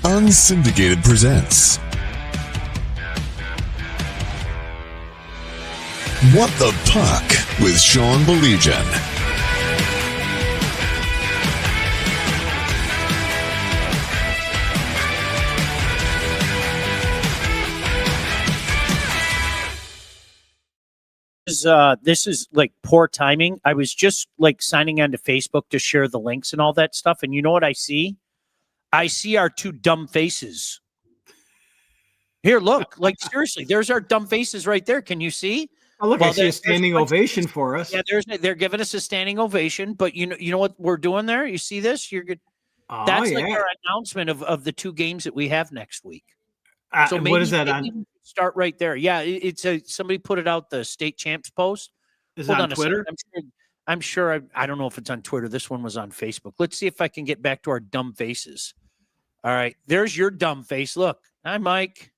Unsyndicated presents What the Puck with Sean Baligian. This is like poor timing. I was just like signing onto Facebook to share the links and all that stuff. And you know what I see? I see our two dumb faces. Here, look, like seriously, there's our dumb faces right there. Can you see? Oh, look, I see a standing ovation for us. Yeah, they're giving us a standing ovation, but you know what we're doing there? You see this? You're good. Oh, That's yeah. like our announcement of the two games that we have next week. So maybe, what is that on? Start right there. Yeah, it's somebody put it out, the state champs post. Is it on Twitter? I'm sure. I don't know if it's on Twitter. This one was on Facebook. Let's see if I can get back to our dumb faces. All right, there's your dumb face. Look, hi, Mike.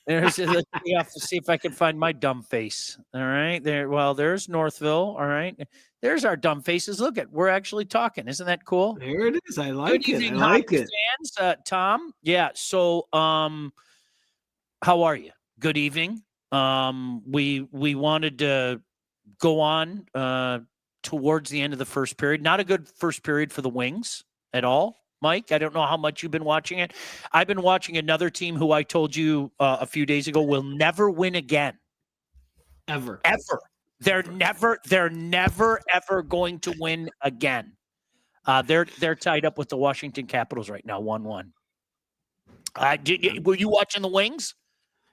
Let's have to see if I can find my dumb face. All right, there. Well, there's Northville. All right, there's our dumb faces. Look at, we're actually talking. Isn't that cool? There it is. I like it. I like it. Fans, Tom. Yeah. So, how are you? Good evening. We wanted to go on towards the end of the first period. Not a good first period for the Wings at all. Mike, I don't know how much you've been watching it. I've been watching another team who I told you a few days ago will never win again. Ever. They're never ever going to win again. They're tied up with the Washington Capitals right now, 1-1. Were you watching the Wings?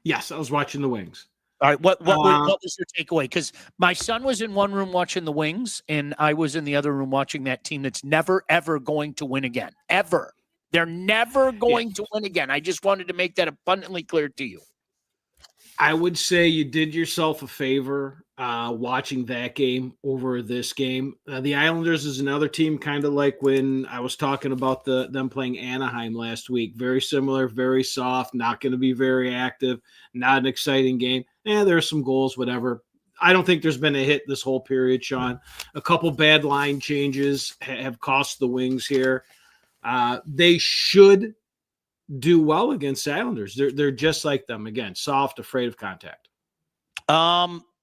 Yes, I was watching the Wings. All right, what was your takeaway? Because my son was in one room watching the Wings, and I was in the other room watching that team that's never, ever going to win again. Ever. They're never going to win again. I just wanted to make that abundantly clear to you. I would say you did yourself a favor watching that game over this game. The Islanders is another team, kind of like when I was talking about them playing Anaheim last week. Very similar, very soft, not going to be very active, not an exciting game. There's some goals, whatever. I don't think there's been a hit this whole period, Sean. A couple bad line changes have cost the Wings here. They should do well against the Islanders. They're just like them. Again, soft, afraid of contact.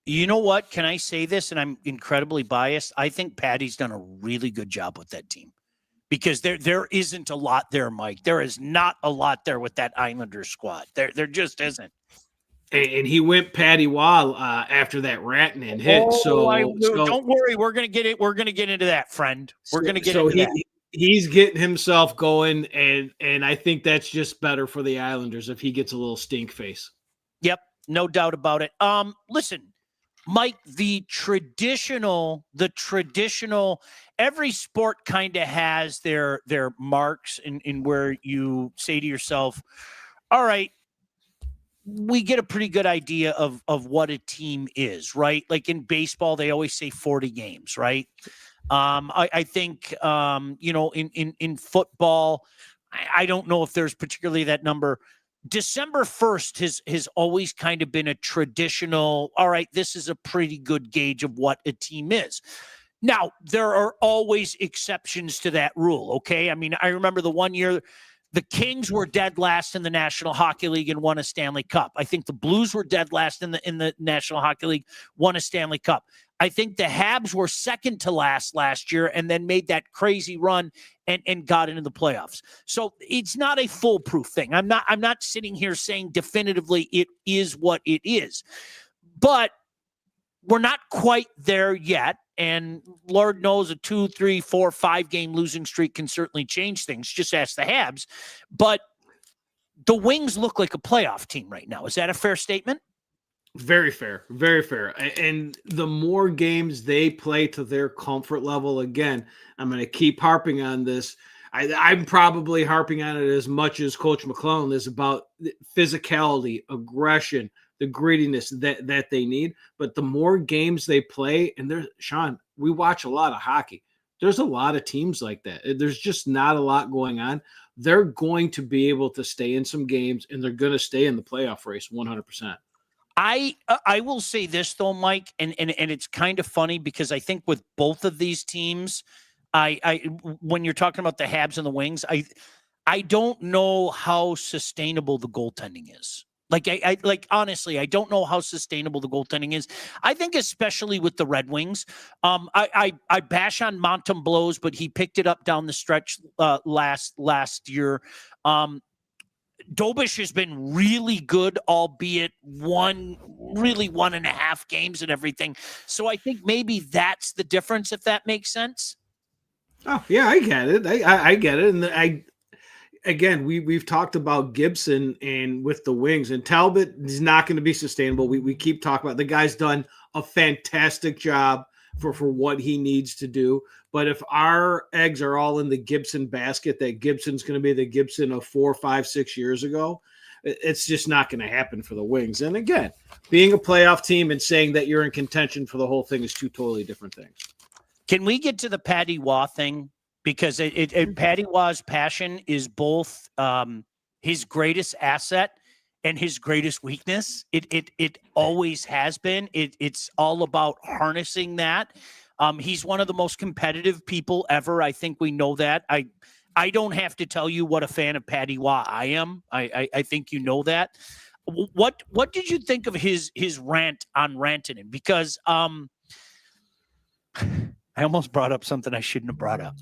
You know what? Can I say this? And I'm incredibly biased. I think Patty's done a really good job with that team because there isn't a lot there, Mike. There is not a lot there with that Islanders squad. There just isn't. And he went Patty Wall after that Rantanen hit. Don't worry. We're gonna get it. We're gonna get into that, friend. We're gonna get into that. He's getting himself going, and I think that's just better for the Islanders if he gets a little stink face. Yep, no doubt about it. Listen, Mike, the traditional, every sport kind of has their marks in where you say to yourself, all right, we get a pretty good idea of what a team is, right? Like in baseball, they always say 40 games, right? I think, in football, I don't know if there's particularly that number. December 1st has always kind of been a traditional, all right, this is a pretty good gauge of what a team is. Now, there are always exceptions to that rule, okay? I mean, I remember the one year the Kings were dead last in the National Hockey League and won a Stanley Cup. I think the Blues were dead last in the National Hockey League, won a Stanley Cup. I think the Habs were second to last year and then made that crazy run and got into the playoffs. So it's not a foolproof thing. I'm not sitting here saying definitively it is what it is. But we're not quite there yet. And Lord knows a 2, 3, 4, 5 game losing streak can certainly change things. Just ask the Habs. But the Wings look like a playoff team right now. Is that a fair statement? Very fair. Very fair. And the more games they play to their comfort level, again, I'm going to keep harping on this. I'm probably harping on it as much as Coach McClellan is about physicality, aggression, the grittiness that they need. But the more games they play, and Sean, we watch a lot of hockey. There's a lot of teams like that. There's just not a lot going on. They're going to be able to stay in some games, and they're going to stay in the playoff race 100%. I will say this though, Mike, and it's kind of funny because I think with both of these teams, I when you're talking about the Habs and the Wings, I don't know how sustainable the goaltending is. Like honestly, I don't know how sustainable the goaltending is. I think especially with the Red Wings, I bash on Montembeaul's, but he picked it up down the stretch last year. Dobish has been really good, albeit 1.5 games and everything. So I think maybe that's the difference, if that makes sense. Oh yeah, I get it. I get it, and again, we've talked about Gibson and with the Wings, and Talbot is not going to be sustainable. We keep talking about the guy's done a fantastic job for what he needs to do. But if our eggs are all in the Gibson basket, that Gibson's going to be the Gibson of 4, 5, 6 years ago, it's just not going to happen for the Wings. And again, being a playoff team and saying that you're in contention for the whole thing is two totally different things. Can we get to the Patty Waugh thing? Because Patty Waugh's passion is both his greatest asset and his greatest weakness. It always has been. It's all about harnessing that. He's one of the most competitive people ever. I think we know that. I don't have to tell you what a fan of Patty Waugh I am. I think you know that. What did you think of his rant on Rantanen? Because I almost brought up something I shouldn't have brought up,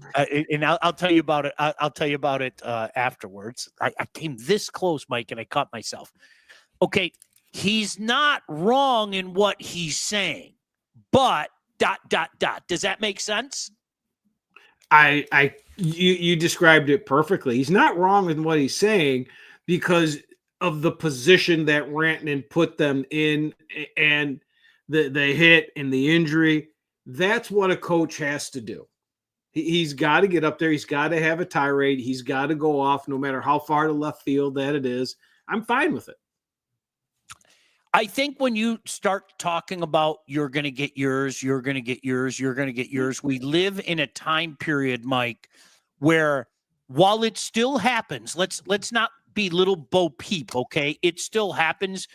and I'll tell you about it. I'll tell you about it afterwards. I came this close, Mike, and I caught myself. Okay, he's not wrong in what he's saying, but ... Does that make sense? You described it perfectly. He's not wrong in what he's saying because of the position that Rantanen put them in, and the hit and the injury. That's what a coach has to do. He's got to get up there. He's got to have a tirade. He's got to go off no matter how far to left field that it is. I'm fine with it. I think when you start talking about you're going to get yours, you're going to get yours, you're going to get yours, we live in a time period, Mike, where while it still happens, let's not be little Bo Peep, okay? It still happens.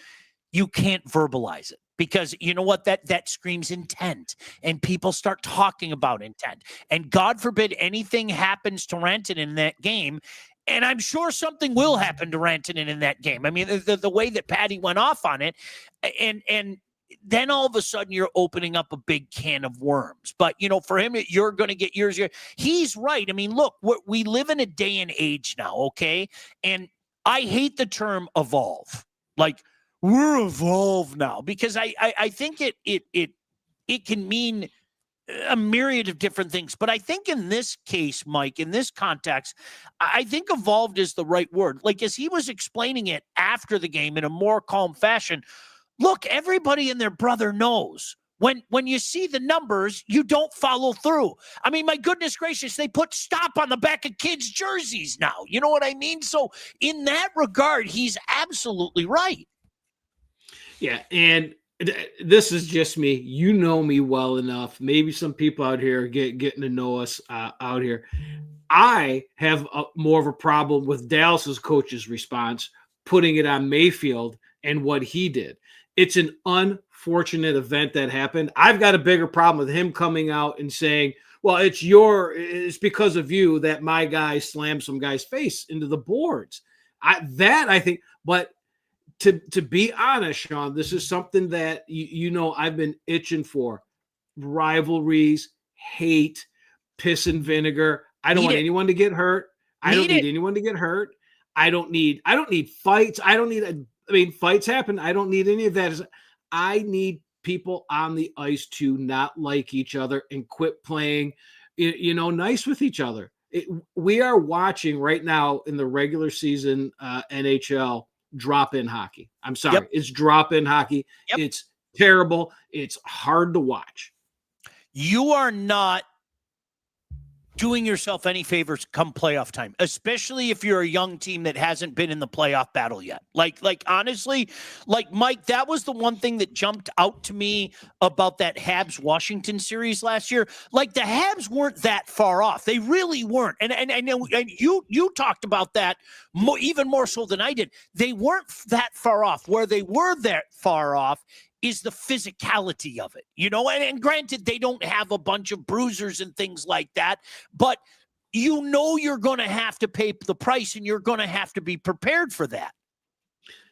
You can't verbalize it. Because you know what? That screams intent, and people start talking about intent. And God forbid anything happens to Rantanen in that game, and I'm sure something will happen to Rantanen in that game. I mean, the way that Patty went off on it, and then all of a sudden you're opening up a big can of worms. But you know, for him, you're going to get yours. He's right. I mean, look, we live in a day and age now, okay? And I hate the term evolve, like. We're evolved now, because I think it can mean a myriad of different things. But I think in this case, Mike, in this context, I think evolved is the right word. Like, as he was explaining it after the game in a more calm fashion, look, everybody and their brother knows when you see the numbers, you don't follow through. I mean, my goodness gracious, they put stop on the back of kids' jerseys now. You know what I mean? So in that regard, he's absolutely right. Yeah, and this is just me. You know me well enough. Maybe some people out here getting to know us out here. I have more of a problem with Dallas's coach's response, putting it on Mayfield and what he did. It's an unfortunate event that happened. I've got a bigger problem with him coming out and saying, well, it's because of you that my guy slammed some guy's face into the boards. I think, but to be honest, Sean, this is something that you know I've been itching for. Rivalries, hate, piss and vinegar. I don't want anyone to get hurt. I don't need anyone to get hurt. I don't need fights. Fights happen. I don't need any of that. I need people on the ice to not like each other and quit playing, nice with each other. We are watching right now in the regular season NHL drop-in hockey. I'm sorry. Yep. It's drop-in hockey. Yep. It's terrible. It's hard to watch. You are not doing yourself any favors come playoff time, especially if you're a young team that hasn't been in the playoff battle yet. Like honestly, like Mike, that was the one thing that jumped out to me about that Habs Washington series last year. Like the Habs weren't that far off. They really weren't. And you talked about that even more so than I did. They weren't that far off. Where they were that far off is the physicality of it, and granted, they don't have a bunch of bruisers and things like that, but you know you're going to have to pay the price, and you're going to have to be prepared for that.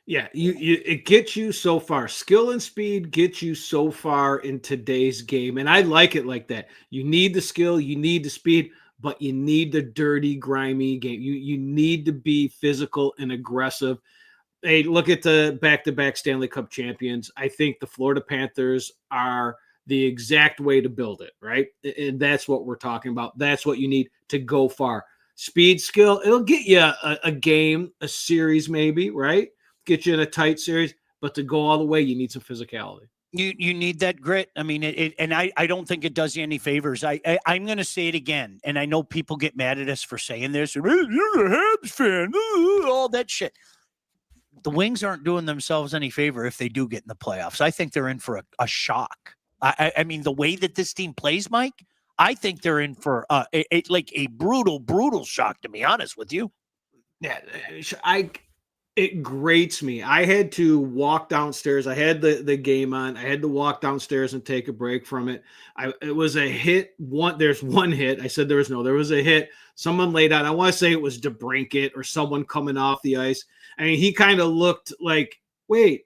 Yeah, it gets you so far. Skill and speed gets you so far in today's game, and I like it like that. You need the skill, you need the speed, but you need the dirty, grimy game. You need to be physical and aggressive. Hey, look at the back-to-back Stanley Cup champions. I think the Florida Panthers are the exact way to build it, right? And that's what we're talking about. That's what you need to go far. Speed, skill, it'll get you a game, a series maybe, right? Get you in a tight series, but to go all the way, you need some physicality. You need that grit. I mean, and I don't think it does you any favors. I'm going to say it again, and I know people get mad at us for saying this. You're a Habs fan, all that shit. The Wings aren't doing themselves any favor if they do get in the playoffs. I think they're in for a shock. I mean, the way that this team plays, Mike, I think they're in for a brutal shock, to be honest with you. Yeah, it grates me. I had to walk downstairs. I had the game on. I had to walk downstairs and take a break from it. It was a hit. There's one hit. I said there was a hit. Someone laid out. I want to say it was DeBrincat or someone coming off the ice. I mean, he kind of looked like, wait,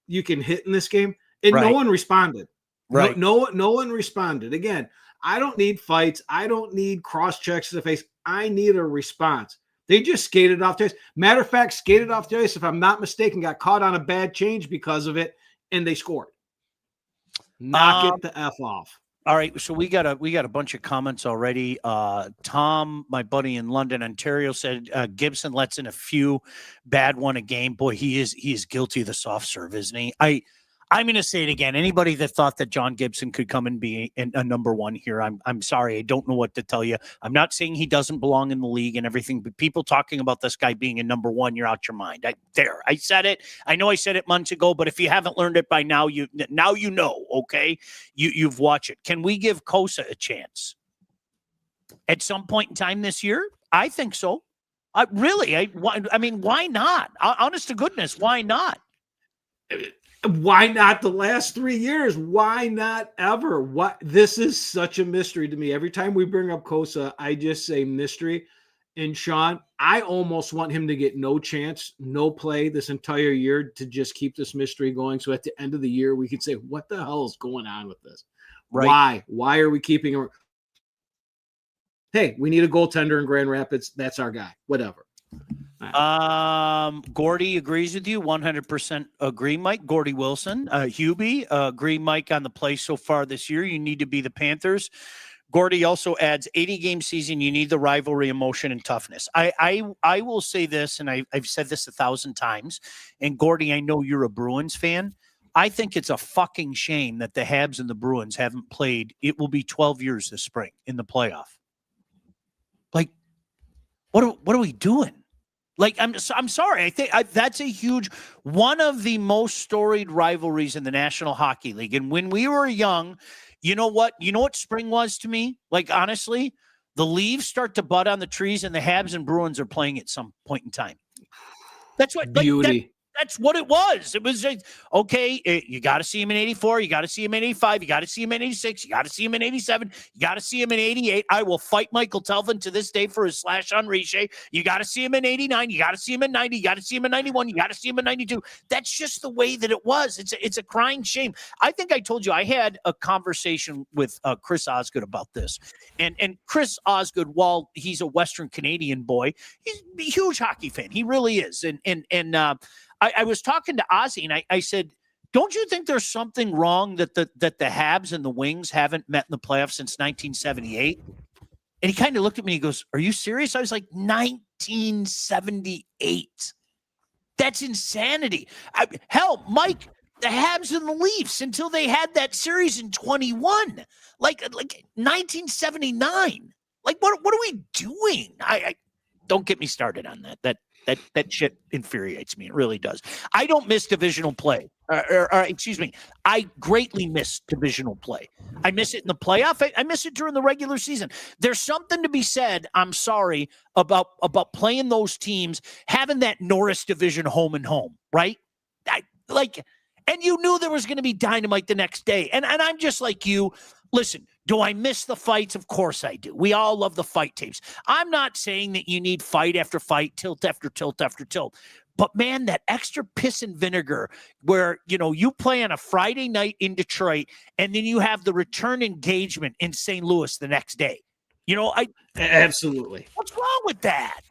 you can hit in this game? And right. No one responded. Right. No one responded. Again, I don't need fights. I don't need cross checks to the face. I need a response. They just skated off the ice. Matter of fact, skated off the ice, if I'm not mistaken, got caught on a bad change because of it, and they scored. Knock it the F off. All right, so we got a bunch of comments already. Tom, my buddy in London, Ontario, said Gibson lets in a few, bad one a game. Boy, he is guilty of the soft serve, isn't he? I'm going to say it again. Anybody that thought that John Gibson could come and be a number one here, I'm sorry. I don't know what to tell you. I'm not saying he doesn't belong in the league and everything, but people talking about this guy being a number one, you're out your mind. I said it. I know I said it months ago, but if you haven't learned it by now, you know, okay? You've watched it. Can we give Kosa a chance at some point in time this year? I think so. I mean, why not? Honest to goodness, why not? Why not the last 3 years? Why not ever? What? This is such a mystery to me. Every time we bring up Kosa, I just say mystery. And Sean, I almost want him to get no chance, no play this entire year to just keep this mystery going. So at the end of the year, we could say, what the hell is going on with this? Right. Why are we keeping him? Hey, we need a goaltender in Grand Rapids. That's our guy. Whatever. Gordy agrees with you 100% agree, Mike. Gordy Wilson, Hubie, agree, Mike, on the play so far this year. You need to be the Panthers. Gordy also adds 80-game season. You need the rivalry, emotion, and toughness. I will say this, and I've said this 1,000 times. And Gordy, I know you're a Bruins fan. I think it's a fucking shame that the Habs and the Bruins haven't played. It will be 12 years this spring in the playoff. Like, what are we doing? Like, I'm sorry. I think that's a huge one of the most storied rivalries in the National Hockey League. And when we were young, you know what spring was to me? Like, honestly, the leaves start to bud on the trees, and the Habs and Bruins are playing at some point in time. That's what beauty. That's what it was. It was like, okay, you got to see him in 84. You got to see him in 85. You got to see him in 86. You got to see him in 87. You got to see him in 88. I will fight Michael Telvin to this day for his slash on Riche. You got to see him in 89. You got to see him in 90. You got to see him in 91. You got to see him in 92. That's just the way that it was. It's a crying shame. I think I told you I had a conversation with Chris Osgood about this. And Chris Osgood, while he's a Western Canadian boy, he's a huge hockey fan. He really is. And I was talking to Ozzy, and I said, don't you think there's something wrong that the Habs and the Wings haven't met in the playoffs since 1978? And he kind of looked at me and he goes, are you serious? I was like, 1978. That's insanity. Hell, Mike, the Habs and the Leafs until they had that series in 21, like 1979. Like, what are we doing? I don't get me started on that. That shit infuriates me. It really does. I don't miss divisional play. Excuse me. I greatly miss divisional play. I miss it in the playoff. I miss it during the regular season. There's something to be said, I'm sorry, about playing those teams, having that Norris division home and home, right? And you knew there was going to be dynamite the next day. And I'm just like you. Listen, do I miss the fights? Of course I do. We all love the fight tapes. I'm not saying that you need fight after fight, tilt after tilt after tilt. But man, that extra piss and vinegar where, you play on a Friday night in Detroit and then you have the return engagement in St. Louis the next day. Absolutely. What's wrong with that?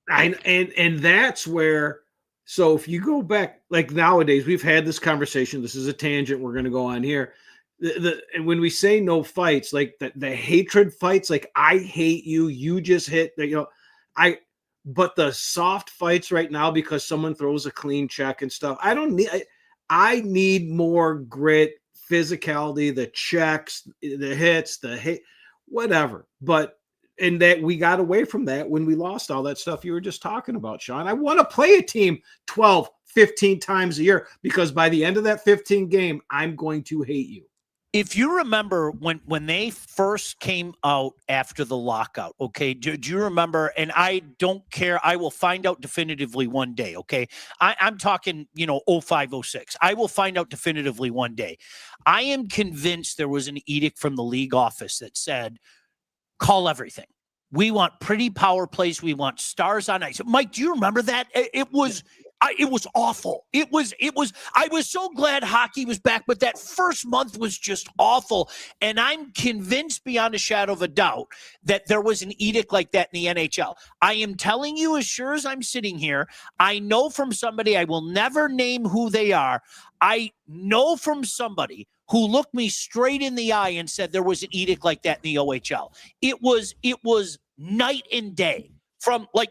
And that's where, so if you go back, like nowadays, we've had this conversation. This is a tangent we're going to go on here. And when we say no fights, like the hatred fights, like I hate you, you just hit, but the soft fights right now because someone throws a clean check and stuff. I need more grit, physicality, the checks, the hits, the hit, whatever. And that we got away from that when we lost all that stuff you were just talking about, Sean. I want to play a team 12, 15 times a year because by the end of that 15 game, I'm going to hate you. If you remember when they first came out after the lockout, okay, do you remember? And I don't care. I will find out definitively one day, okay? I'm talking, 05, 06. I will find out definitively one day. I am convinced there was an edict from the league office that said, call everything. We want pretty power plays. We want stars on ice. Mike, do you remember that? It was awful. I was so glad hockey was back, but that first month was just awful. And I'm convinced beyond a shadow of a doubt that there was an edict like that in the NHL. I am telling you, as sure as I'm sitting here, I know from somebody, I will never name who they are. I know from somebody who looked me straight in the eye and said there was an edict like that in the OHL. It was night and day from like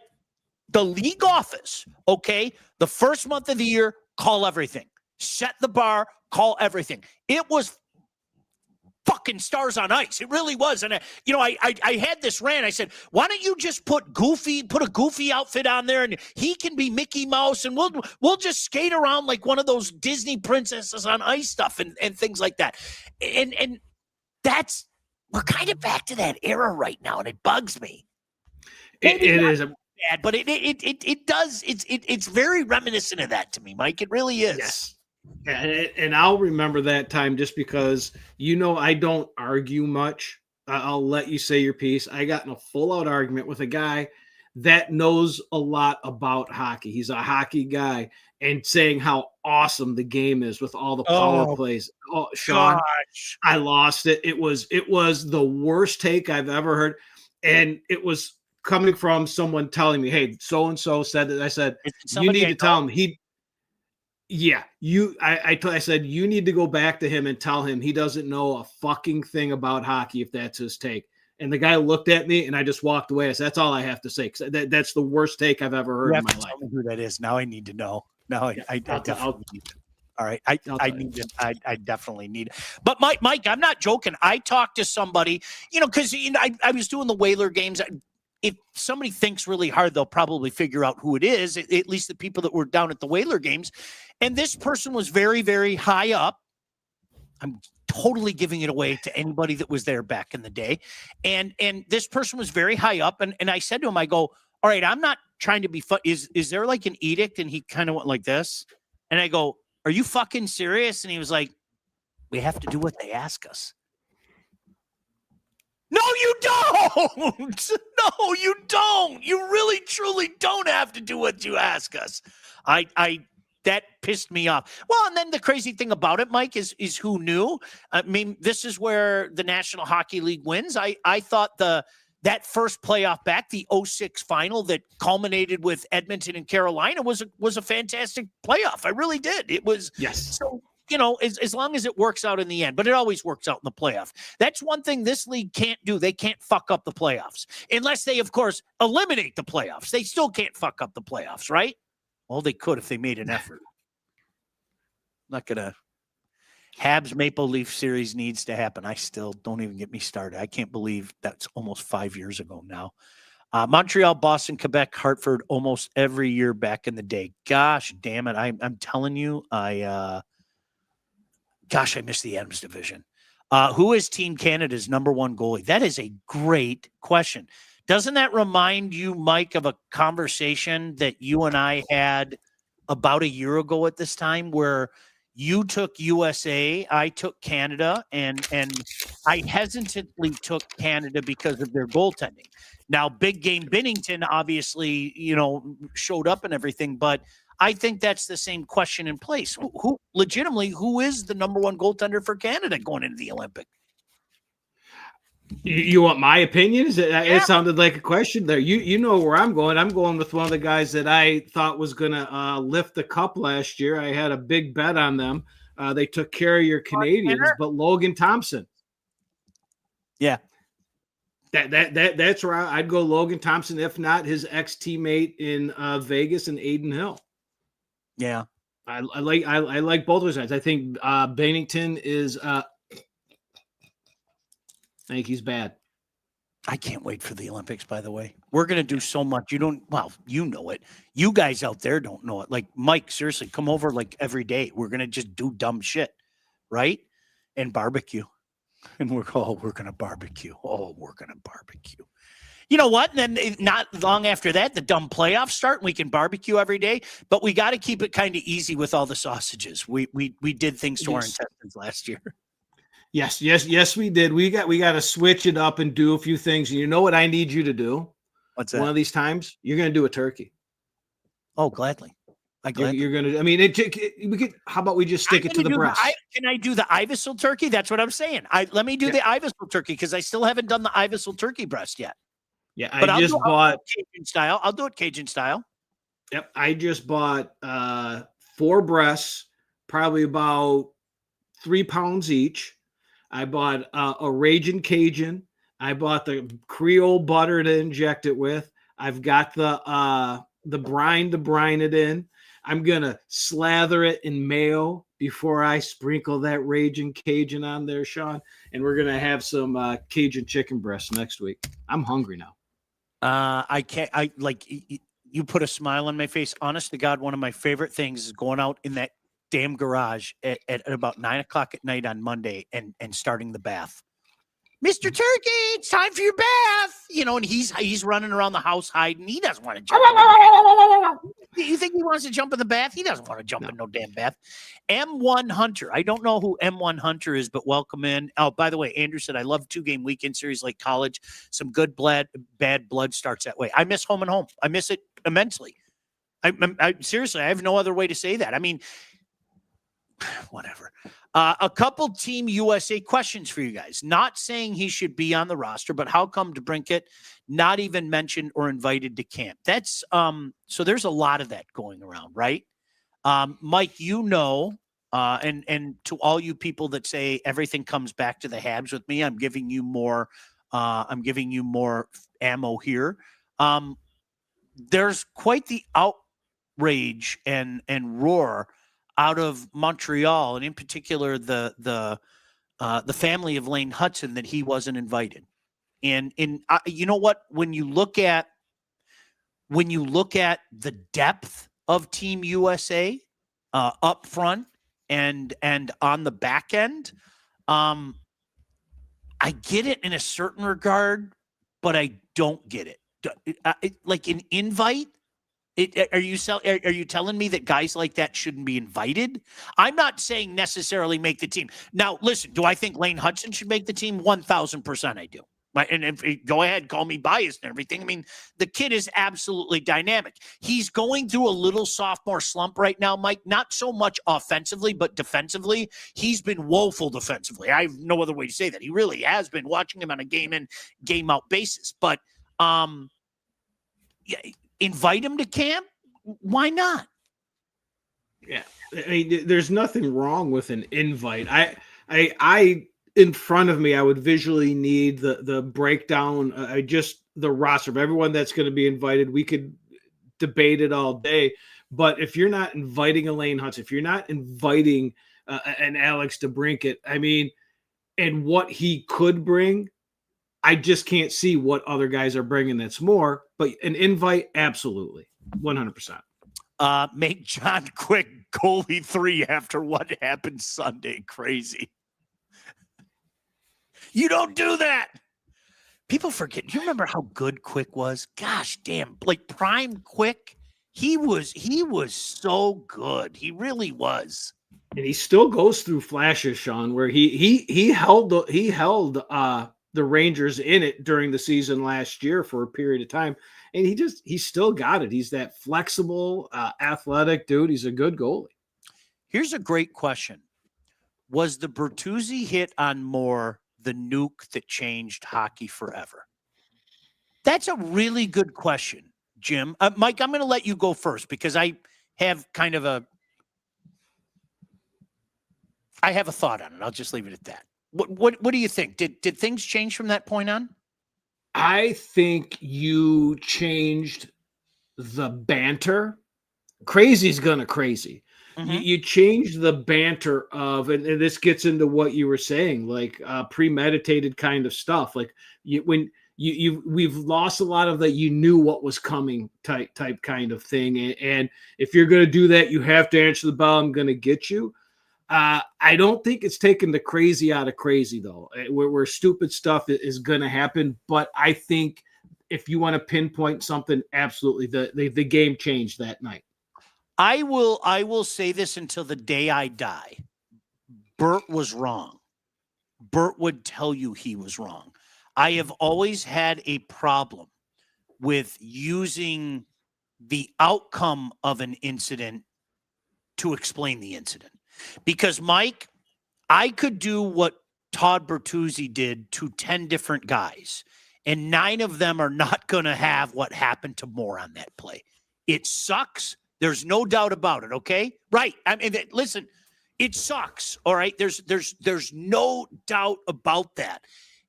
the league office, okay? The first month of the year, call everything. Set the bar, call everything. It was fucking stars on ice. It really was. And, I had this rant. I said, why don't you just put a goofy outfit on there and he can be Mickey Mouse and we'll just skate around like one of those Disney princesses on ice stuff and things like that. And we're kind of back to that era right now, and it bugs me. It is bad, but it does. It's very reminiscent of that to me, Mike. It really is. Yes. And I'll remember that time just because, I don't argue much. I'll let you say your piece. I got in a full-out argument with a guy that knows a lot about hockey. He's a hockey guy and saying how awesome the game is with all the power plays. Oh, Sean, gosh. I lost it. It was the worst take I've ever heard. And it was coming from someone telling me, hey, so-and-so said that. I said, you need to tell him I said, you need to go back to him and tell him he doesn't know a fucking thing about hockey if that's his take. And the guy looked at me and I just walked away. I said, that's all I have to say. That's the worst take I've ever heard in my life. Tell me who that is. Now I need to know. Now I definitely need to. All right. I definitely need it. But Mike, I'm not joking. I talked to somebody, because I was doing the Whaler games. If somebody thinks really hard, they'll probably figure out who it is, at least the people that were down at the Whaler games. And this person was very, very high up. I'm totally giving it away to anybody that was there back in the day. And this person was very high up. And I said to him, I go, all right, I'm not trying to be fun. Is there like an edict? And he kind of went like this. And I go, are you fucking serious? And he was like, we have to do what they ask us. No, you don't. No, you don't. You really, truly don't have to do what you ask us. That pissed me off. Well, and then the crazy thing about it, Mike, is who knew? I mean, this is where the National Hockey League wins. I thought that first playoff back, the 06 final that culminated with Edmonton and Carolina was a fantastic playoff. I really did. It was. Yes. So, as long as it works out in the end, but it always works out in the playoff. That's one thing this league can't do. They can't fuck up the playoffs unless they, of course, eliminate the playoffs. They still can't fuck up the playoffs, right? Well, they could if they made an effort. Not going to. Habs Maple Leaf series needs to happen. I still don't even get me started. I can't believe that's almost 5 years ago now. Montreal, Boston, Quebec, Hartford, almost every year back in the day. Gosh, damn it. I'm telling you, I miss the Adams division. Who is Team Canada's number one goalie? That is a great question. Doesn't that remind you, Mike, of a conversation that you and I had about a year ago at this time where you took USA, I took Canada, and I hesitantly took Canada because of their goaltending. Now, big game Binnington obviously, showed up and everything, but I think that's the same question in place. Who legitimately, who is the number one goaltender for Canada going into the Olympic? You want my opinion? It sounded like a question there. You know where I'm going. I'm going with one of the guys that I thought was going to lift the cup last year. I had a big bet on them. They took care of your Canadians, but Logan Thompson. Yeah. That's where I'd go Logan Thompson, if not his ex-teammate in Vegas and Aiden Hill. Yeah. I like both those guys. I think Bennington is I think he's bad. I can't wait for the Olympics, by the way. We're going to do so much. You know it. You guys out there don't know it. Like, Mike, seriously, come over like every day. We're going to just do dumb shit, right? And barbecue. And we're going to barbecue. Oh, we're going to barbecue. You know what? And then not long after that, the dumb playoffs start and we can barbecue every day. But we got to keep it kind of easy with all the sausages. We did things to our intestines last year. Yes, we did. We got to switch it up and do a few things. And you know what I need you to do? What's that? One of these times, you're going to do a turkey. Oh, gladly. You're going to. I mean, we could. How about we just stick it to the breast? Can I do the Iavasile turkey? That's what I'm saying. Let me do the Iavasile turkey because I still haven't done the Iavasile turkey breast yet. Yeah, but I'll do it Cajun style. I'll do it Cajun style. Yep, I just bought 4 breasts, probably about 3 pounds each. I bought a Raging Cajun. I bought the Creole butter to inject it with. I've got the brine to brine it in. I'm gonna slather it in mayo before I sprinkle that Raging Cajun on there, Sean. And we're gonna have some Cajun chicken breasts next week. I'm hungry now. I can't. You put a smile on my face. Honest to God, one of my favorite things is going out in that damn garage at about 9:00 at night on Monday and starting the bath. Mr. Turkey, it's time for your bath. And he's running around the house hiding. He doesn't want to jump. You think he wants to jump in the bath? He doesn't want to jump in no damn bath. M1 Hunter. I don't know who M1 Hunter is, but welcome in. Oh, by the way, Andrew said, I love 2-game weekend series like college. Some good blood, bad blood starts that way. I miss home and home. I miss it immensely. I seriously, I have no other way to say that. I mean, whatever. A couple Team USA questions for you guys. Not saying he should be on the roster, but how come DeBrincat not even mentioned or invited to camp? That's so there's a lot of that going around, right? Mike, and to all you people that say everything comes back to the Habs with me, I'm giving you more ammo here. There's quite the outrage and roar out of Montreal, and in particular the family of Lane Hudson, that he wasn't invited. And you know what? When you look at the depth of Team USA up front and on the back end, I get it in a certain regard, but I don't get it. Like an invite. Are you telling me that guys like that shouldn't be invited? I'm not saying necessarily make the team. Now, listen, do I think Lane Hudson should make the team? 1,000% I do. And if go ahead, call me biased and everything. I mean, the kid is absolutely dynamic. He's going through a little sophomore slump right now, Mike. Not so much offensively, but defensively. He's been woeful defensively. I have no other way to say that. He really has been, watching him on a game in, game out basis. But yeah, invite him to camp? Why not? Yeah, I mean, there's nothing wrong with an invite. I in front of me, I would visually need the breakdown, just the roster of everyone that's going to be invited. We could debate it all day, but if you're not inviting Elaine Hudson, if you're not inviting an Alex DeBrincat, I mean, and what he could bring, I just can't see what other guys are bringing that's more. But an invite, absolutely, 100%. Make John Quick goalie 3 after what happened Sunday. Crazy. You don't do that. People forget. Do you remember how good Quick was? Gosh damn, like prime Quick. He was so good. He really was. And he still goes through flashes, Sean, where he held the Rangers in it during the season last year for a period of time, and he still got it. He's that flexible, athletic dude. He's a good goalie. Here's a great question: was the Bertuzzi hit on Moore the nuke that changed hockey forever? That's a really good question, Jim. Mike, I'm going to let you go first because I have kind of a thought on it. I'll just leave it at that. What do you think? Did things change from that point on? I think you changed the banter. Crazy's gonna crazy. Mm-hmm. You change the banter of, and this gets into what you were saying, like premeditated kind of stuff. Like we've lost a lot of that. You knew what was coming type kind of thing. And if you're going to do that, you have to answer the bell. I'm going to get you. I don't think it's taken the crazy out of crazy though, where stupid stuff is going to happen. But I think if you want to pinpoint something, absolutely the game changed that night. I will say this until the day I die. Bert was wrong. Bert would tell you he was wrong. I have always had a problem with using the outcome of an incident to explain the incident. Because, Mike, I could do what Todd Bertuzzi did to 10 different guys, and 9 of them are not going to have what happened to Moore on that play. It sucks. There's no doubt about it, okay? Right. I mean, listen, it sucks, all right? There's no doubt about that.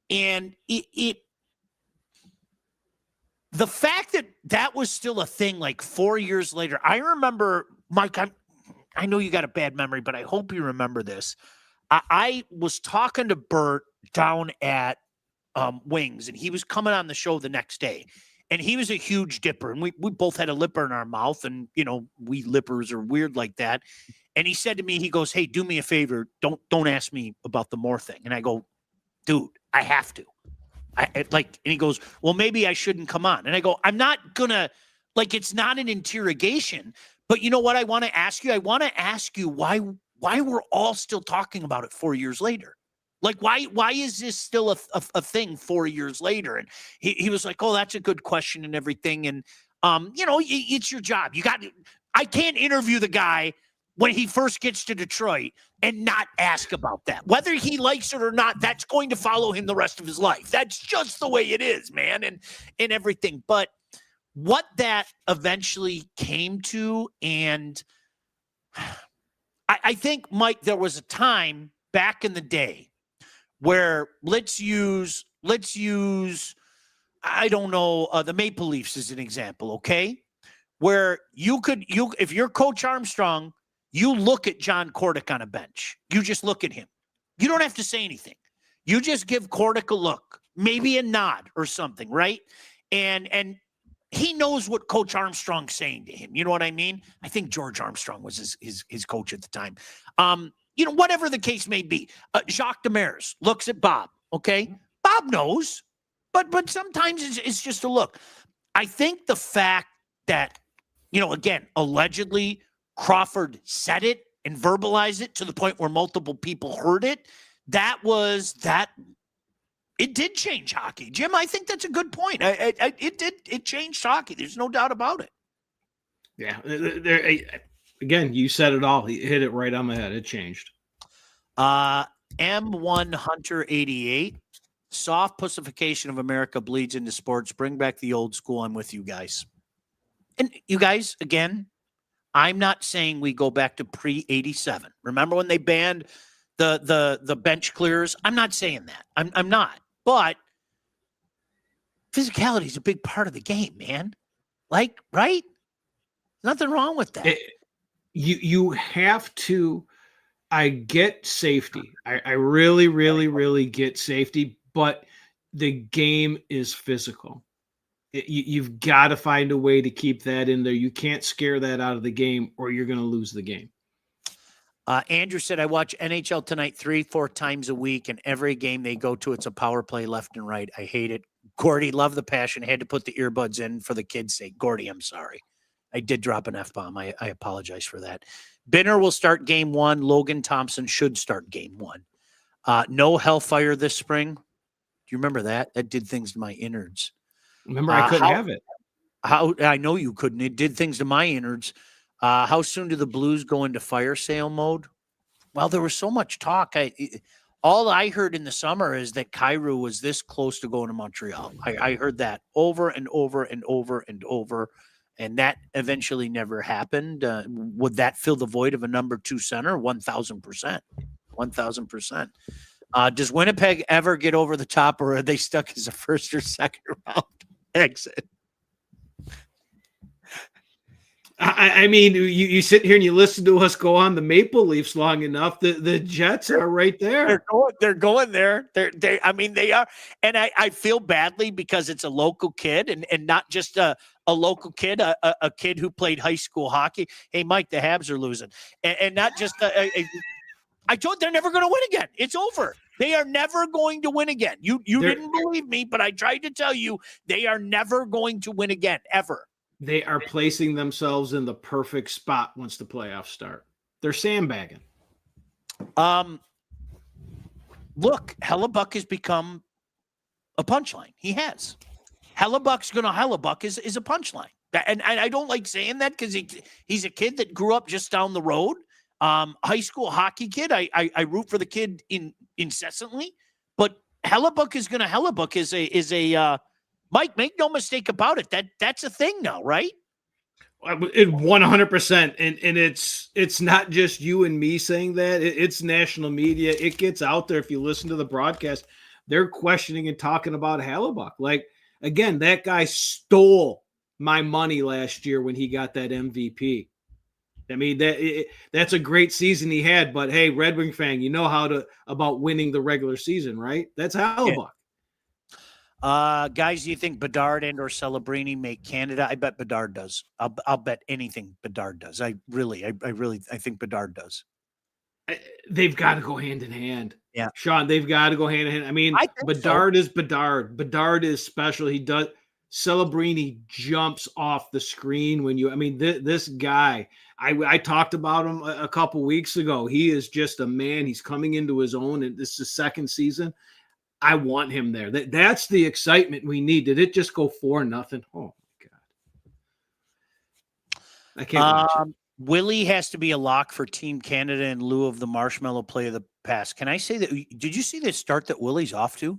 And the fact that was still a thing like 4 years later, I remember, Mike, I know you got a bad memory, but I hope you remember this. I was talking to Bert down at Wings, and he was coming on the show the next day. And he was a huge dipper, and we both had a lipper in our mouth, and, you know, we lippers are weird like that. And he said to me, he goes, "Hey, do me a favor. Don't ask me about the Moore thing." And I go, "Dude, I have to." And he goes, "Well, maybe I shouldn't come on." And I go, "I'm not gonna, it's not an interrogation, but you know what I want to ask you? I want to ask you why we're all still talking about it 4 years later. Like, why is this still a thing 4 years later?" And he was like, "Oh, that's a good question and everything." And, it's your job. I can't interview the guy when he first gets to Detroit and not ask about that. Whether he likes it or not, that's going to follow him the rest of his life. That's just the way it is, man, and everything. But what that eventually came to, and I think, Mike, there was a time back in the day where let's use I don't know, the Maple Leafs as an example, okay? Where if you're Coach Armstrong, you look at John Kordick on a bench. You just look at him. You don't have to say anything. You just give Kordick a look, maybe a nod or something, right? And he knows what Coach Armstrong's saying to him. You know what I mean? I think George Armstrong was his coach at the time. Whatever the case may be. Jacques Demers looks at Bob, okay? Bob knows, but sometimes it's just a look. I think the fact that, again, allegedly Crawford said it and verbalized it to the point where multiple people heard it, it did change hockey. Jim, I think that's a good point. It changed hockey. There's no doubt about it. Yeah. Again, you said it all. He hit it right on the head. It changed. M1 Hunter 88. Soft pussification of America bleeds into sports. Bring back the old school. I'm with you guys. And you guys, again, I'm not saying we go back to pre-87. Remember when they banned the bench clears? I'm not saying that. I'm not. But physicality is a big part of the game, man. Like, right? Nothing wrong with that. You have to. I get safety. I really, really, really get safety, but the game is physical. You've got to find a way to keep that in there. You can't scare that out of the game or you're going to lose the game. Andrew said, "I watch NHL Tonight 3-4 times a week, and every game they go to, it's a power play left and right. I hate it." Gordy, love the passion. Had to put the earbuds in for the kids' sake. Gordy, I'm sorry. I did drop an F-bomb. I apologize for that. Binner will start game 1. Logan Thompson should start game 1. No Hellfire this spring. Do you remember that? That did things to my innards. Remember, I couldn't have it. I know you couldn't. It did things to my innards. How soon do the Blues go into fire sale mode? Well, there was so much talk. All I heard in the summer is that Kyrou was this close to going to Montreal. I heard that over and over and over and over, and that eventually never happened. Would that fill the void of a number 2 center? 1,000%. 1,000%. Does Winnipeg ever get over the top, or are they stuck as a first or second round exit? I mean, you sit here and you listen to us go on the Maple Leafs long enough. The Jets are right there. They're going there. They are. And I feel badly because it's a local kid and not just a local kid, a kid who played high school hockey. Hey, Mike, the Habs are losing. And not just I told they're never going to win again. It's over. They are never going to win again. You didn't believe me, but I tried to tell you they are never going to win again, ever. They are placing themselves in the perfect spot once the playoffs start. They're sandbagging. Look, Hellebuck has become a punchline. He has. Hellebuck's going to Hellebuck is a punchline. And I don't like saying that because he's a kid that grew up just down the road. High school hockey kid. I root for the kid incessantly. But Hellebuck is going to Hellebuck is a Mike, make no mistake about it. That's a thing now, right? 100%. And it's not just you and me saying that. It's national media. It gets out there. If you listen to the broadcast, they're questioning and talking about Hellebuck. Like, again, that guy stole my money last year when he got that MVP. I mean, that's a great season he had. But, hey, Red Wing fan, you know about winning the regular season, right? That's Hellebuck. Yeah. Guys, do you think Bedard and or Celebrini make Canada? I bet Bedard does. I'll bet anything Bedard does. I think Bedard does. They've got to go hand in hand. Yeah, Sean, they've got to go hand in hand. I mean, Bedard is Bedard. Bedard is special. He does. Celebrini jumps off the screen when you. I mean, this guy. I talked about him a couple weeks ago. He is just a man. He's coming into his own, and this is the second season. I want him there. That's the excitement we need. Did it just go 4-0? Oh my God. I can't watch it. Willie has to be a lock for Team Canada in lieu of the Marshmallow play of the past. Can I say that? Did you see the start that Willie's off to?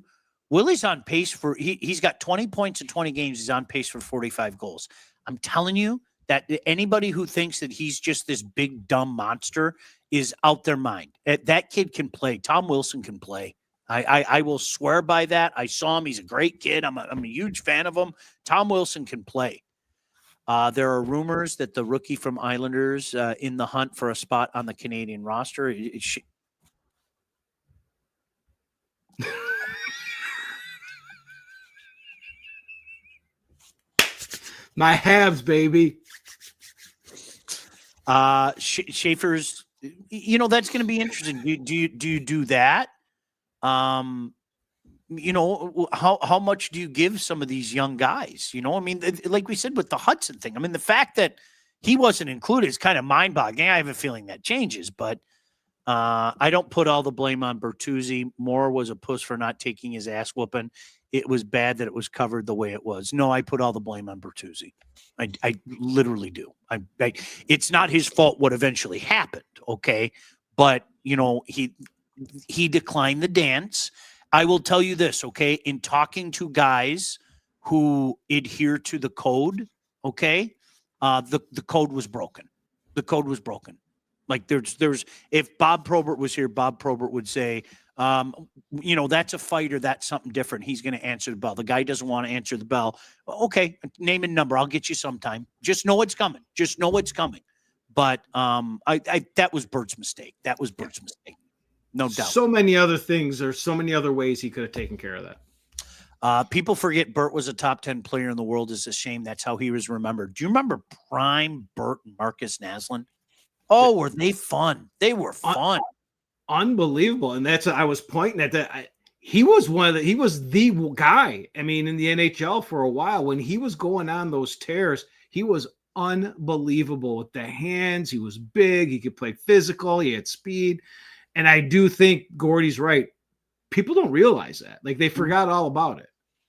Willie's on pace for he's got 20 points in 20 games. He's on pace for 45 goals. I'm telling you that anybody who thinks that he's just this big dumb monster is out their mind. That kid can play. Tom Wilson can play. I will swear by that. I saw him. He's a great kid. I'm a huge fan of him. Tom Wilson can play. There are rumors that the rookie from Islanders in the hunt for a spot on the Canadian roster. My Habs, baby. Schaefer's, that's going to be interesting. Do you do that? How much do you give some of these young guys? I mean, like we said with the Hudson thing, I mean, the fact that he wasn't included is kind of mind-boggling. I have a feeling that changes, but I don't put all the blame on Bertuzzi. Moore was a puss for not taking his ass whooping. It was bad that it was covered the way it was. No, I put all the blame on Bertuzzi. I literally do. It's not his fault what eventually happened, okay? But, he declined the dance. I will tell you this, okay? In talking to guys who adhere to the code, okay, the code was broken. The code was broken. Like there's if Bob Probert was here, Bob Probert would say, that's a fighter. That's something different. He's going to answer the bell. The guy doesn't want to answer the bell. Okay, name and number. I'll get you sometime. Just know it's coming. Just know it's coming. But that was Bert's mistake. That was Bert's mistake. No doubt. So many other things. There's so many other ways he could have taken care of that. People forget Bert was a top 10 player in the world. It's a shame. That's how he was remembered. Do you remember prime Bert and Marcus Naslund? Oh, were they fun? They were fun. Unbelievable. And I was pointing at that. He was the guy. I mean, in the NHL for a while when he was going on those tears, he was unbelievable with the hands. He was big. He could play physical. He had speed. And I do think Gordy's right. People don't realize that. Like, they forgot all about it.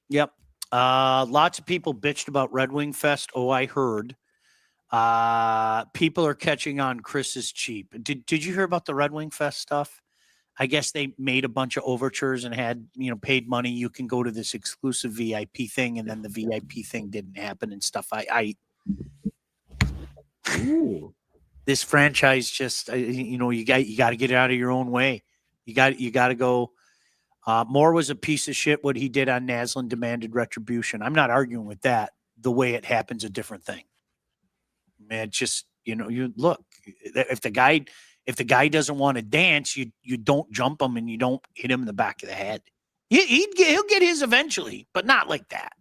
Yep. Lots of people bitched about Red Wing Fest. Oh, I heard. People are catching on. Chris is cheap. Did you hear about the Red Wing Fest stuff? I guess they made a bunch of overtures and had, paid money. You can go to this exclusive VIP thing, and then the VIP thing didn't happen and stuff. Ooh. This franchise just, you got to get out of your own way. You got to go. Moore was a piece of shit. What he did on Naslin demanded retribution. I'm not arguing with that. The way it happens, a different thing. Man, just, you look, if the guy doesn't want to dance, you don't jump him and you don't hit him in the back of the head. He'll get his eventually, but not like that.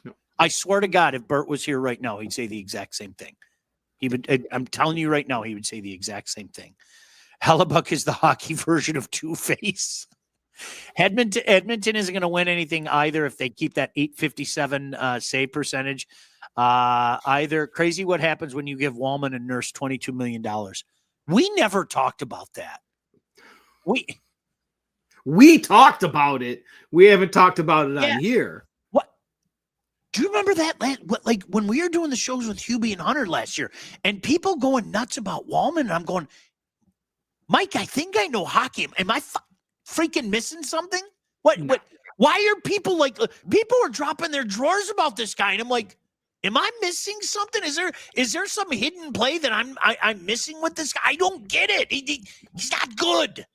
No. I swear to God, if Bert was here right now, he'd say the exact same thing. I'm telling you right now, he would say the exact same thing. Hellebuck is the hockey version of Two-Face. Edmonton isn't going to win anything either if they keep that .857 save percentage. Either. Crazy what happens when you give Wallman and Nurse $22 million. We never talked about that. We talked about it. We haven't talked about it on here. What? Do you remember that? Like when we were doing the shows with Hubie and Hunter last year, and people going nuts about Wallman, and I'm going, Mike, I think I know hockey. Am I freaking missing something? What? Why are people people are dropping their drawers about this guy? And I'm like, am I missing something? Is there some hidden play that I'm missing with this guy? I don't get it. He's not good.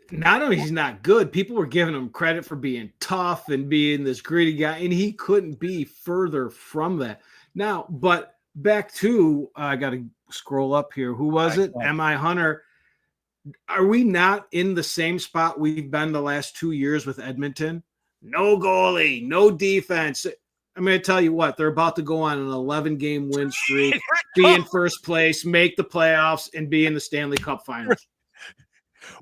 Not only he's not good, people were giving him credit for being tough and being this gritty guy, and he couldn't be further from that. Now, but back to, I got to scroll up here. Who was it? M.I. Hunter. Are we not in the same spot we've been the last 2 years with Edmonton? No goalie, no defense. I'm going to tell you what, they're about to go on an 11-game win streak, be in first place, make the playoffs, and be in the Stanley Cup Finals.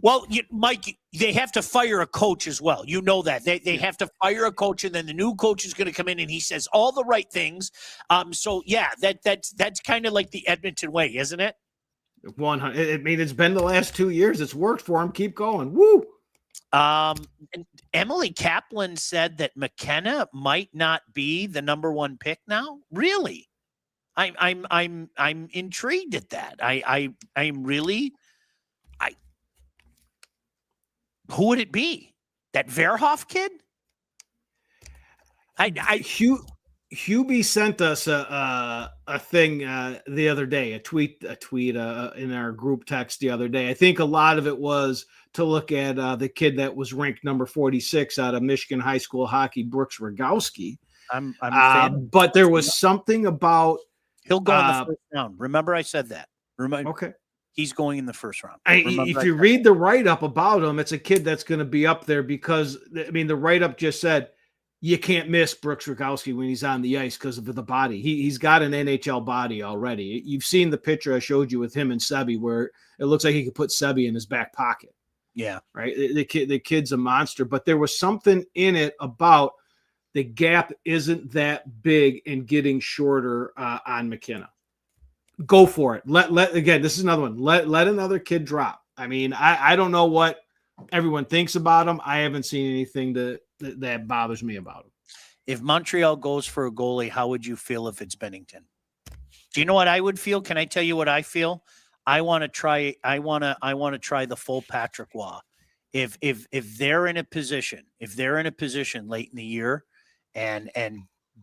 Well, Mike, they have to fire a coach as well. You know that. They have to fire a coach, and then the new coach is going to come in, and he says all the right things. So, yeah, that's kind of like the Edmonton way, isn't it? 100. I mean, it's been the last 2 years. It's worked for him. Keep going. Woo! And Emily Kaplan said that McKenna might not be the number one pick now. Really, I'm intrigued at that. I'm really. Who would it be? That Verhoff kid? Hubie sent us a thing the other day, a tweet in our group text the other day. I think a lot of it was to look at the kid that was ranked number 46 out of Michigan high school hockey, Brooks Rogowski. I'm a fan. But there was something about he'll go in the first round. Remember, I said that. Okay. He's going in the first round. If you read the write-up about him, it's a kid that's going to be up there because, I mean, the write-up just said you can't miss Brooks Rogowski when he's on the ice because of the body. He's got an NHL body already. You've seen the picture I showed you with him and Sebi where it looks like he could put Sebi in his back pocket. Yeah. Right? The kid's a monster, but there was something in it about the gap isn't that big and getting shorter on McKenna. Go for it. Again, this is another one. Let another kid drop. I mean, I don't know what everyone thinks about him. I haven't seen anything that bothers me about him. If Montreal goes for a goalie, how would you feel if it's Bennington? Do you know what I would feel? Can I tell you what I feel? I want to try the full Patrick Waugh. If they're in a position late in the year and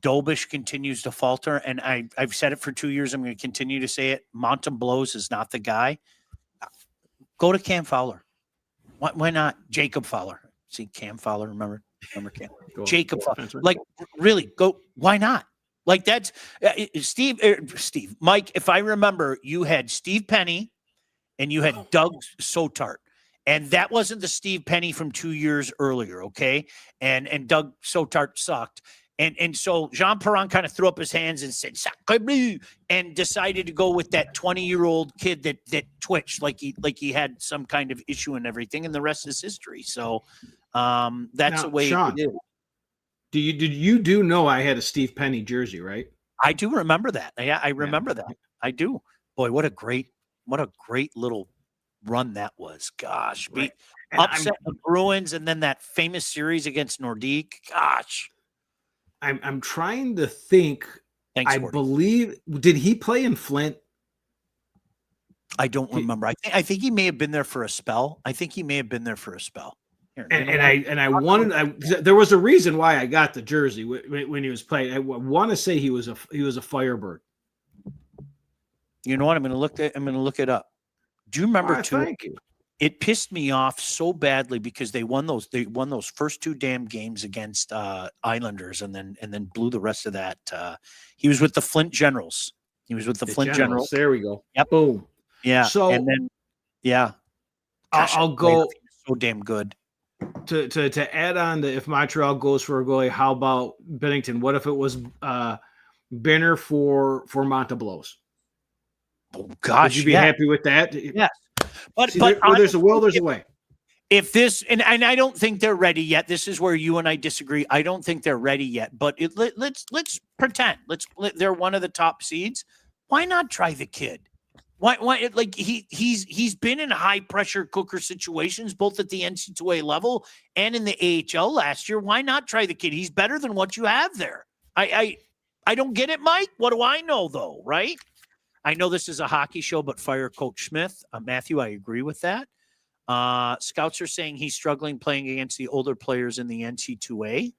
Dobish continues to falter, and I've said it for 2 years. I'm going to continue to say it. Montem Blows is not the guy. Go to Cam Fowler. Why not Jacob Fowler? See Cam Fowler. Remember Cam? Jacob Fowler. Like really, go. Why not? Like that's Steve. Mike. If I remember, you had Steve Penny, and you had Doug Sotart. And that wasn't the Steve Penny from 2 years earlier, okay? And Doug Sotart sucked. And so Jean Perron kind of threw up his hands and said, Sacre, and decided to go with that 20-year-old kid that twitched like he had some kind of issue and everything, and the rest is history. So that's the way Sean, it is. you know I had a Steve Penny jersey, right? I do remember that. Yeah, I remember that. I do. Boy, what a great little run that was. Gosh, Right. upset the Bruins and then that famous series against Nordique. Gosh. I'm trying to think. Thanks, I Gordy. believe, did he play in Flint? I don't remember. I think he may have been there for a spell. Here, I wanted, there was a reason why I got the jersey when he was playing. I want to say he was a Firebird. You know what? I'm going to look it up. Do you remember Thank you. It pissed me off so badly because they won those first 2 damn games against Islanders and then blew the rest of that. He was with the Flint Generals. Flint Generals. There we go. Yep. Boom. Yeah. So and then Gosh, I'll go so damn good. To add on to if Montreal goes for a goalie, how about Bennington? What if it was Benner for Montablos? Oh gosh, would you be happy with that? Yes. But where there's a will, there's a way. If this and I don't think they're ready yet. This is where you and I disagree. I don't think they're ready yet. But let's pretend. They're one of the top seeds. Why not try the kid? Why like he's been in high pressure cooker situations both at the NCAA level and in the AHL last year. Why not try the kid? He's better than what you have there. I don't get it, Mike. What do I know though, right? I know this is a hockey show, but fire Coach Smith. Matthew, I agree with that. Scouts are saying he's struggling playing against the older players in the NC2A.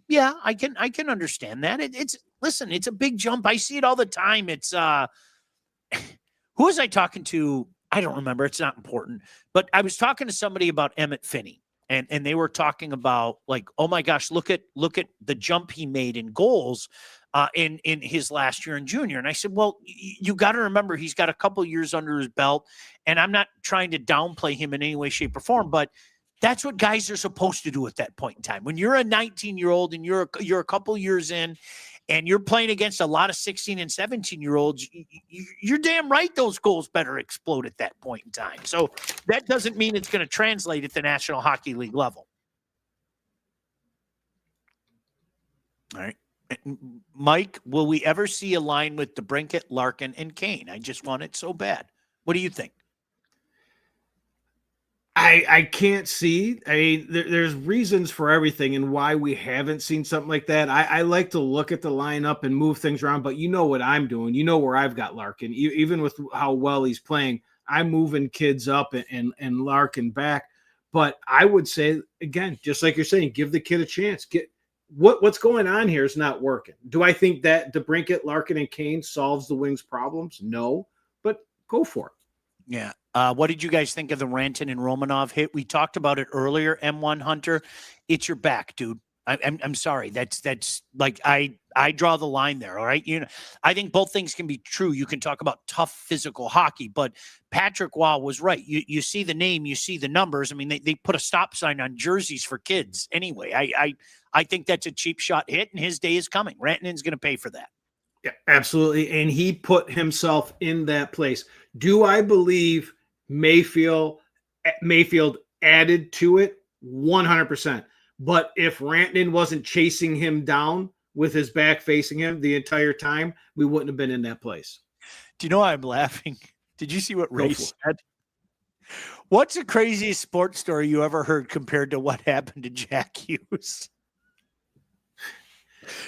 Yeah, I can understand that. It's a big jump. I see it all the time. It's who was I talking to? I don't remember. It's not important. But I was talking to somebody about Emmett Finney, and they were talking about like, oh my gosh, look at the jump he made in goals in his last year in junior. And I said, well, you got to remember he's got a couple years under his belt, and I'm not trying to downplay him in any way, shape, or form, but that's what guys are supposed to do at that point in time. When you're a 19-year-old and you're a couple years in, and you're playing against a lot of 16 and 17-year-olds, you're damn right those goals better explode at that point in time. So that doesn't mean it's going to translate at the National Hockey League level. All right. Mike, will we ever see a line with DeBrincat, Larkin, and Kane? I just want it so bad. What do you think? I can't see. I mean, there's reasons for everything and why we haven't seen something like that. I like to look at the lineup and move things around, but you know what I'm doing. You know where I've got Larkin. Even with how well he's playing, I'm moving kids up and Larkin back. But I would say, again, just like you're saying, give the kid a chance. What's going on here is not working. Do I think that DeBrincat, Larkin, and Kane solves the Wings' problems? No, but go for it. Yeah. What did you guys think of the Ranton and Romanov hit? We talked about it earlier. M1 Hunter, it's your back, dude. I'm sorry. That's like I draw the line there. All right. I think both things can be true. You can talk about tough physical hockey, but Patrick Waugh was right. You see the name, you see the numbers. I mean, they put a stop sign on jerseys for kids anyway. I think that's a cheap shot hit, and his day is coming. Rantanen's going to pay for that. Yeah, absolutely. And he put himself in that place. Do I believe Mayfield added to it? 100%. But if Rantanen wasn't chasing him down with his back facing him the entire time, we wouldn't have been in that place. Do you know why I'm laughing? Did you see what Ray said? What's the craziest sports story you ever heard compared to what happened to Jack Hughes?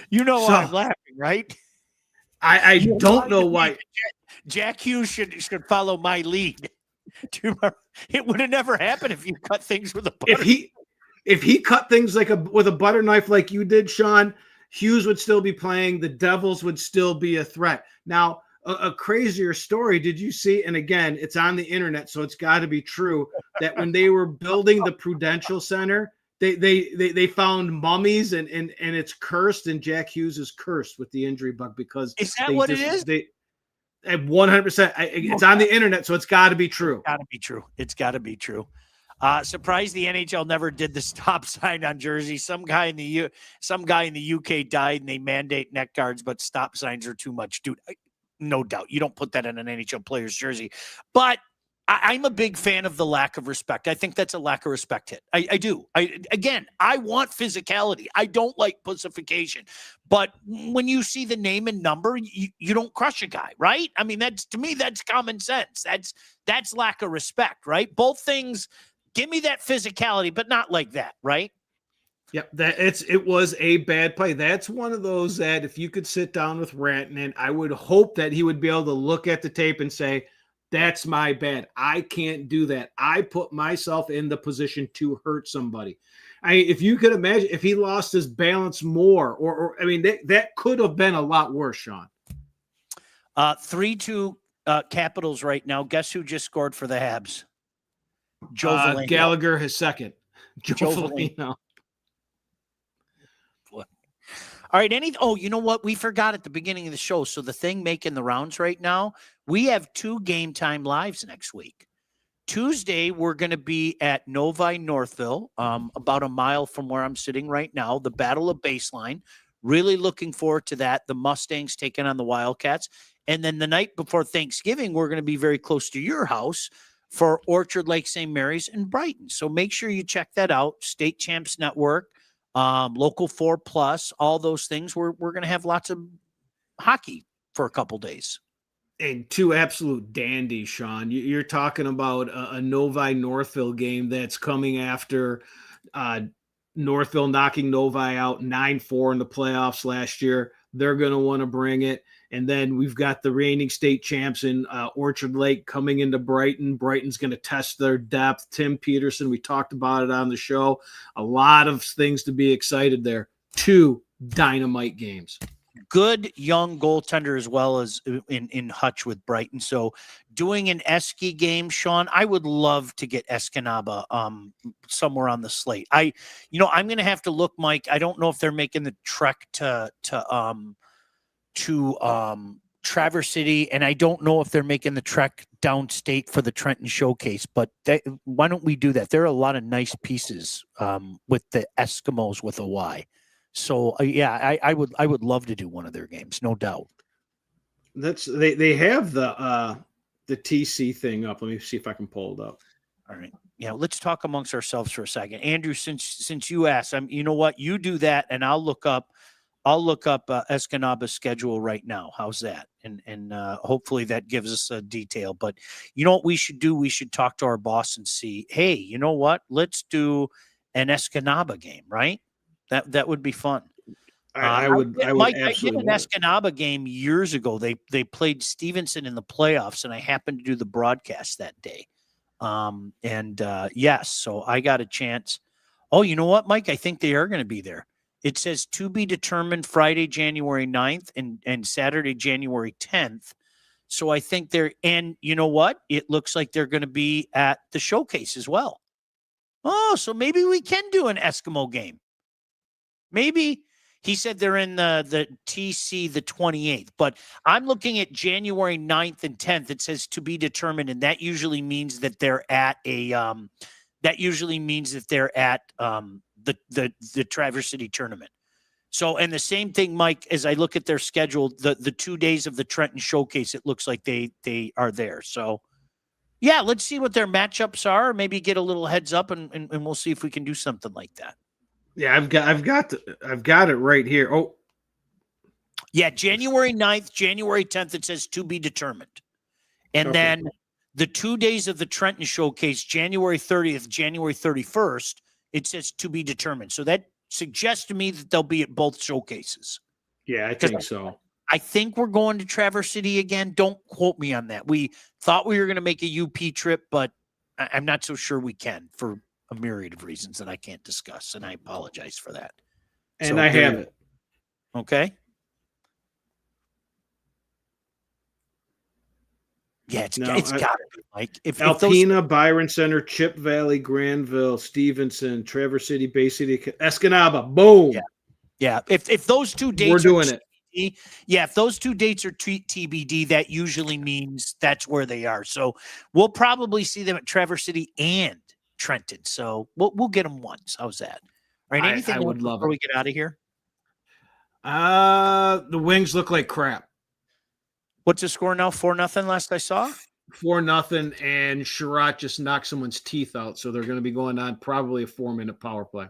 You know why I'm laughing, right? I don't know why. Jack Hughes should follow my lead. Do you remember? It would have never happened if you cut things with a butter. If he cut things with a butter knife like you did, Sean, Hughes would still be playing. The Devils would still be a threat. Now, a crazier story. Did you see? And again, it's on the internet, so it's got to be true. That when they were building the Prudential Center, they found mummies and it's cursed, and Jack Hughes is cursed with the injury bug because is that what it is? 100%. It's on the internet, so it's got to be true. It's got to be true. Surprised the NHL never did the stop sign on jerseys. Some guy in the UK died, and they mandate neck guards, but stop signs are too much, dude. No doubt, you don't put that in an NHL player's jersey. But I'm a big fan of the lack of respect. I think that's a lack of respect hit. I do. I want physicality. I don't like pussification. But when you see the name and number, you don't crush a guy, right? I mean, to me, that's common sense. That's lack of respect, right? Both things. Give me that physicality, but not like that, right? Yep, it was a bad play. That's one of those that if you could sit down with Rantanen, I would hope that he would be able to look at the tape and say, that's my bad. I can't do that. I put myself in the position to hurt somebody. If you could imagine if he lost his balance more, or I mean, that could have been a lot worse, Sean. 3-2 Capitals right now. Guess who just scored for the Habs? Joe Veleno. Gallagher his second. Joe Veleno. All right. You know what? We forgot at the beginning of the show. So the thing making the rounds right now, we have 2 Game Time lives next week. Tuesday, we're going to be at Novi Northville, about a mile from where I'm sitting right now, the Battle of Baseline. Really looking forward to that. The Mustangs taking on the Wildcats. And then the night before Thanksgiving, we're going to be very close to your house for Orchard Lake St. Mary's in Brighton. So make sure you check that out. State Champs Network. Local 4+, all those things. We're going to have lots of hockey for a couple days. And 2 absolute dandies, Sean. You're talking about a Novi Northville game that's coming after Northville knocking Novi out 9-4 in the playoffs last year. They're going to want to bring it. And then we've got the reigning state champs in Orchard Lake coming into Brighton. Brighton's going to test their depth. Tim Peterson, we talked about it on the show. A lot of things to be excited there. 2 dynamite games. Good young goaltender as well as in Hutch with Brighton. So doing an Esky game, Sean, I would love to get Escanaba somewhere on the slate. I'm going to have to look, Mike. I don't know if they're making the trek to Traverse City, and I don't know if they're making the trek downstate for the Trenton Showcase, but why don't we do that? There are a lot of nice pieces with the Eskimos with a Y. So I would love to do one of their games, no doubt. They have the TC thing up. Let me see if I can pull it up. All right. Yeah, let's talk amongst ourselves for a second. Andrew, since you asked, you know what? You do that, and I'll look up Escanaba's schedule right now. How's that? And hopefully that gives us a detail. But you know what we should do? We should talk to our boss and see, hey, you know what? Let's do an Escanaba game, right? That would be fun. I would Mike, absolutely. I did an Escanaba game years ago. They played Stevenson in the playoffs, and I happened to do the broadcast that day. Yes, so I got a chance. Oh, you know what, Mike? I think they are going to be there. It says to be determined Friday, January 9th and Saturday, January 10th. So I think and you know what? It looks like they're going to be at the showcase as well. Oh, so maybe we can do an Eskimo game. Maybe. He said they're in the TC the 28th, but I'm looking at January 9th and 10th. It says to be determined, and that usually means that they're at the Traverse City tournament. So, and the same thing, Mike, as I look at their schedule, the 2 days of the Trenton Showcase, it looks like they are there. So, yeah, let's see what their matchups are. Maybe get a little heads up, and we'll see if we can do something like that. Yeah, I've got it right here. Oh, yeah, January 9th, January 10th, it says to be determined. And then the 2 days of the Trenton Showcase, January 30th, January 31st, it says to be determined. So that suggests to me that they'll be at both showcases. Yeah, I think so. I think we're going to Traverse City again. Don't quote me on that. We thought we were going to make a UP trip, but I'm not so sure we can for a myriad of reasons that I can't discuss, and I apologize for that. And so I have it. Okay. Yeah, it's got to be, Mike. Alpena, Byron Center, Chip Valley, Granville, Stevenson, Traverse City, Bay City, Escanaba. Boom. Yeah. If those 2 dates we're doing it. Yeah, if those 2 dates are TBD, that usually means that's where they are. So we'll probably see them at Traverse City and Trenton. So we'll get them once. How's that? All right. Anything I would love before it. we get out of here? The Wings look like crap. What's the score now? 4-0 last I saw? 4-0, and Sherratt just knocked someone's teeth out, so they're going to be going on probably a 4-minute power play.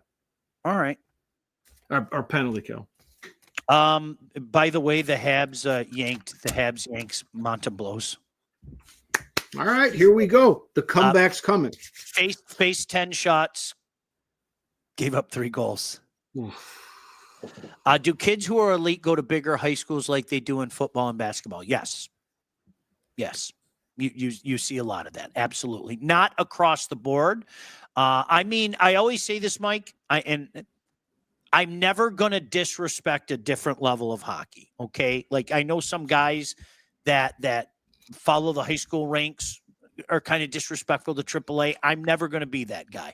All right. Or penalty kill. By the way, the Habs yanks Montembeault's. All right, here we go. The comeback's coming. Faced 10 shots, gave up 3 goals. Do kids who are elite go to bigger high schools like they do in football and basketball? Yes. You see a lot of that. Absolutely. Not across the board. I mean, I always say this, Mike, I'm never going to disrespect a different level of hockey. Okay. Like, I know some guys that follow the high school ranks are kind of disrespectful to AAA. I'm never going to be that guy.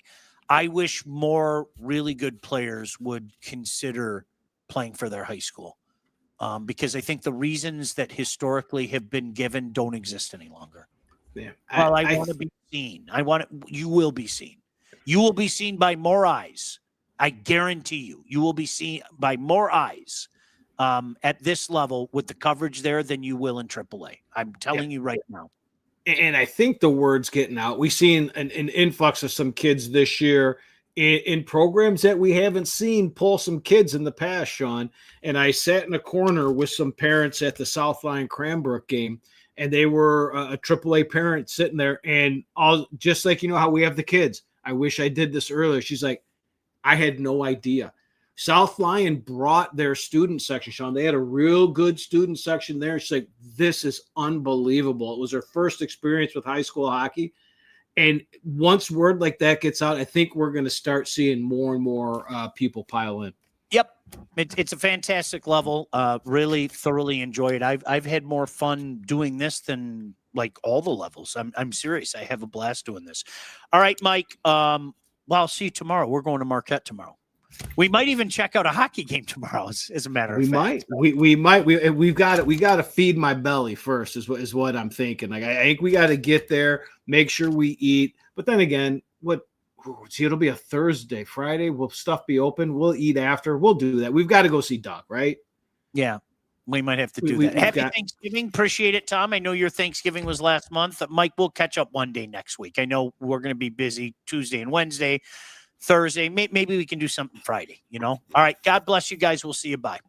I wish more really good players would consider playing for their high school, because I think the reasons that historically have been given don't exist any longer. Yeah. Well, I want to be seen. You will be seen. You will be seen by more eyes. I guarantee you, you will be seen by more eyes at this level with the coverage there than you will in AAA. I'm telling you right now. And I think the word's getting out. We've seen an influx of some kids this year in programs that we haven't seen pull some kids in the past, Sean. And I sat in a corner with some parents at the Southline Cranbrook game, and they were a AAA parent sitting there, and all just like, you know how we have the kids. I wish I did this earlier. She's like, I had no idea. South Lyon brought their student section, Sean. They had a real good student section there. She's like, this is unbelievable. It was her first experience with high school hockey. And once word like that gets out, I think we're going to start seeing more and more people pile in. Yep. It's a fantastic level. Really thoroughly enjoy it. I've had more fun doing this than like all the levels. I'm serious. I have a blast doing this. All right, Mike. Well, I'll see you tomorrow. We're going to Marquette tomorrow. We might even check out a hockey game tomorrow. As a matter of fact, we might. We've got it. We got to feed my belly first. Is what I'm thinking. Like, I think we got to get there, make sure we eat. But then again, it'll be a Thursday, Friday. Will stuff be open? We'll eat after. We'll do that. We've got to go see Doug, right? Yeah, we might have to do that. Happy Thanksgiving. Appreciate it, Tom. I know your Thanksgiving was last month. Mike, we'll catch up one day next week. I know we're going to be busy Tuesday and Wednesday. Thursday, maybe we can do something Friday, All right. God bless you guys. We'll see you. Bye.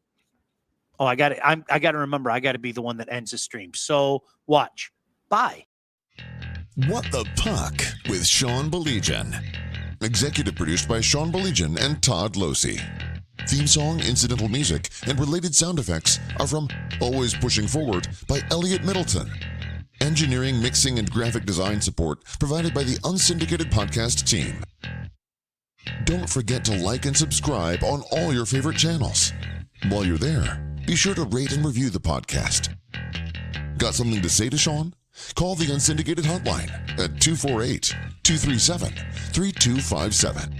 Oh, I got to remember, I got to be the one that ends the stream. So watch. Bye. What the Puck with Sean Baligian. Executive produced by Sean Baligian and Todd Losey. Theme song, incidental music, and related sound effects are from Always Pushing Forward by Elliot Middleton. Engineering, mixing, and graphic design support provided by the Unsyndicated Podcast team. Don't forget to like and subscribe on all your favorite channels. While you're there, be sure to rate and review the podcast. Got something to say to Sean? Call the Unsyndicated hotline at 248-237-3257.